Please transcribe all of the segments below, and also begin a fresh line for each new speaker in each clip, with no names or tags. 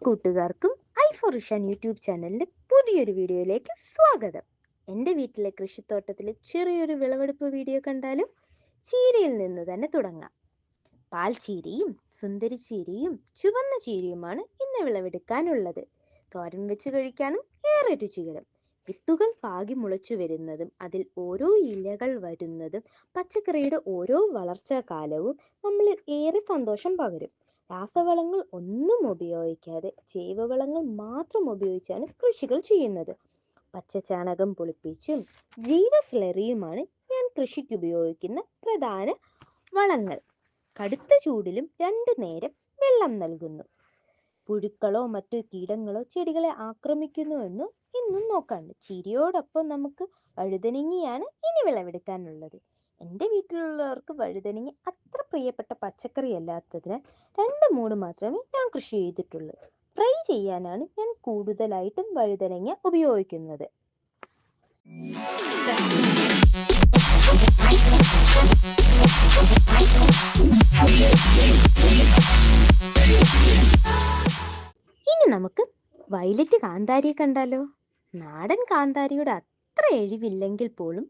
കൂട്ടുകാർക്കും ഐ4ഋഷാൻ യൂട്യൂബ് ചാനലിന്റെ പുതിയൊരു വീഡിയോയിലേക്ക് സ്വാഗതം. എൻ്റെ വീട്ടിലെ കൃഷിത്തോട്ടത്തിലെ ചെറിയൊരു വിളവെടുപ്പ് വീഡിയോ കണ്ടാലും ചീരയിൽ നിന്ന് തന്നെ തുടങ്ങാം. പാൽ ചീരയും സുന്ദരി ചീരയും ചുവന്ന ചീരയുമാണ് ഇന്ന് വിളവെടുക്കാനുള്ളത്. തോരൻ വെച്ച് കഴിക്കാനും ഏറെ രുചികരം. വിത്തുകൾ പാകി മുളച്ചു വരുന്നതും അതിൽ ഓരോ ഇലകൾ വരുന്നതും പച്ചക്കറിയുടെ ഓരോ വളർച്ചാ കാലവും നമ്മളിൽ ഏറെ സന്തോഷം പകരും. രാസവളങ്ങൾ ഒന്നും ഉപയോഗിക്കാതെ ജൈവവളങ്ങൾ മാത്രം ഉപയോഗിച്ചാണ് കൃഷികൾ ചെയ്യുന്നത്. പച്ചച്ചാണകം പൊളിപ്പിച്ചും ജീവസ്ലറിയുമാണ് ഞാൻ കൃഷിക്ക് ഉപയോഗിക്കുന്ന പ്രധാന വളങ്ങൾ. കടുത്ത ചൂടിലും 2 നേരം വെള്ളം നൽകുന്നു. പുഴുക്കളോ മറ്റു കീടങ്ങളോ ചെടികളെ ആക്രമിക്കുന്നുവെന്നോ ഇന്നും നോക്കാണ്ട്. ചീരയോടൊപ്പം നമുക്ക് വഴുതനങ്ങയാണ് ഇനി വിളവെടുക്കാനുള്ളത്. എൻ്റെ വീട്ടിലുള്ളവർക്ക് വഴുതനങ്ങ അത്ര പ്രിയപ്പെട്ട പച്ചക്കറി അല്ലാത്തതിനാൽ 2-3 മാത്രമേ ഞാൻ കൃഷി ചെയ്തിട്ടുള്ളൂ. ഫ്രൈ ചെയ്യാനാണ് ഞാൻ കൂടുതലായിട്ടും വഴുതനങ്ങ ഉപയോഗിക്കുന്നത്. ഇനി നമുക്ക് വയലറ്റ് കാന്താരിയെ കണ്ടാലോ? നാടൻ കാന്താരിയുടെ അത്ര എരിവില്ലെങ്കിൽ പോലും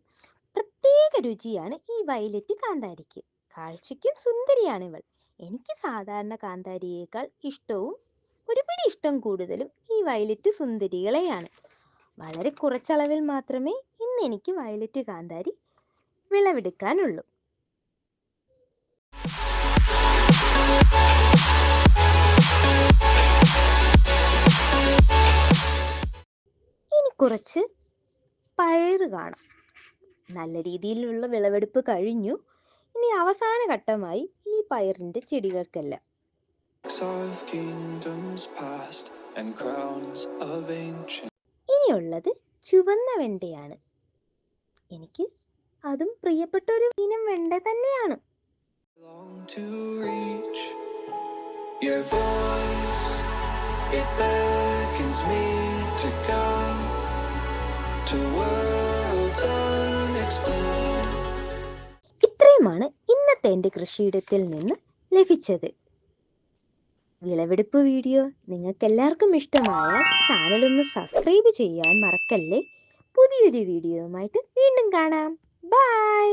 പ്രത്യേക രുചിയാണ് ഈ വയലറ്റ് കാന്താരിക്ക്. കാഴ്ചയ്ക്കും സുന്ദരിയാണിവൾ. എനിക്ക് സാധാരണ കാന്താരിയേക്കാൾ ഇഷ്ടവും ഒരുപിടി ഇഷ്ടം കൂടുതലും ഈ വയലറ്റ് സുന്ദരികളെയാണ്. വളരെ കുറച്ചളവിൽ മാത്രമേ ഇന്ന് എനിക്ക് വയലറ്റ് കാന്താരി വിളവെടുക്കാനുള്ളൂ. ഇനി കുറച്ച് പയറ് കാണാം. നല്ല രീതിയിലുള്ള വിളവെടുപ്പ് കഴിഞ്ഞു. ഇനി അവസാന ഘട്ടമായി ഈ പയറിന്റെ ചെടികൾക്കെല്ലാം ഇനിയുള്ളത് ചുവന്ന വെണ്ടയാണ്. എനിക്ക് അതും പ്രിയപ്പെട്ട ഒരു ഇനം വെണ്ട തന്നെയാണ്. ഇത്രയുമാണ് ഇന്നത്തെ എൻ്റെ കൃഷിയിടത്തിൽ നിന്ന് ലഭിച്ചത്. വിളവെടുപ്പ് വീഡിയോ നിങ്ങൾക്ക് എല്ലാവർക്കും ഇഷ്ടമായാൽ ചാനൽ ഒന്ന് സബ്സ്ക്രൈബ് ചെയ്യാൻ മറക്കല്ലേ. പുതിയൊരു വീഡിയോയുമായിട്ട് വീണ്ടും കാണാം. ബൈ.